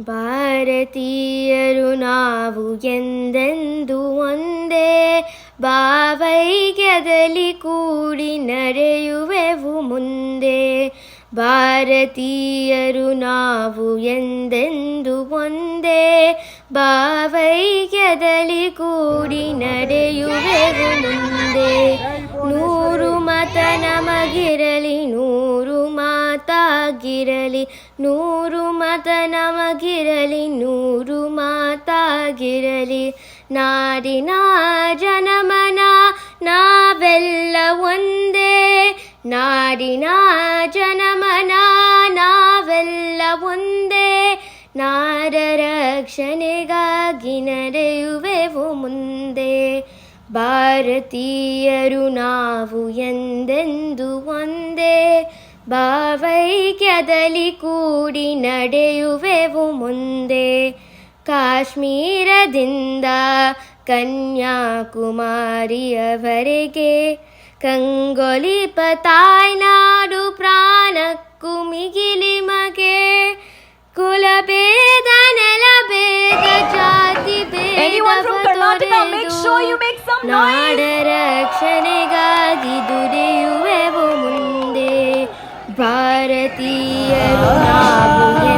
ಭಾರತೀಯರು ನಾವು ಎಂದೆಂದು ಒಂದೇ, ಭಾವೈಕ್ಯದಲ್ಲಿ ಕೂಡಿ ನಡೆಯುವೆವು ಮುಂದೆ. ಭಾರತೀಯರು ನಾವು ಎಂದೆಂದು ಒಂದೇ, ಭಾವೈಕ್ಯದಲ್ಲಿ ಕೂಡಿ ನಡೆಯುವೆವು ಮುಂದೆ. ನೂರು ಮತ ನಮಗಿರಲಿ, ನೂರು ಮಾತಾಗಿರಲಿ, ನೂರು ಮತ ನಮಗಿರಲಿ, ನೂರು ಮಾತಾಗಿರಲಿ. ನಾಡಿನ ಜನಮನ ನಾವೆಲ್ಲ ಒಂದೇ, ನಾಡಿನ ಜನಮನ ನಾವೆಲ್ಲ ಒಂದೇ. ನಾಡ ರಕ್ಷಣೆಗಾಗಿ ನಡೆಯುವೆವು ಮುಂದೆ. ಭಾರತೀಯರು ನಾವು ಎಂದೆಂದು ಒಂದೇ, ಭಾವೈಕ್ಯದಲ್ಲಿ ಕೂಡಿ ನಡೆಯುವೆವು ಮುಂದೆ. ಕಾಶ್ಮೀರದಿಂದ ಕನ್ಯಾಕುಮಾರಿಯವರೆಗೆ ಕಂಗೊಲಿಪ ತಾಯ್ನಾಡು ಪ್ರಾಣಕ್ಕೂ ಮಿಗಿಲಿಮಗೆ. ಕುಲಭೇದ ನೆಲಭೇದ ಜಾತಿ ಭೇದ ನಾಡ ರಕ್ಷಣೆಗಾಗಿ ದುಡಿಯುವೆವು ಮುಂದೆ. ಭಾರತೀಯರು ನಾವು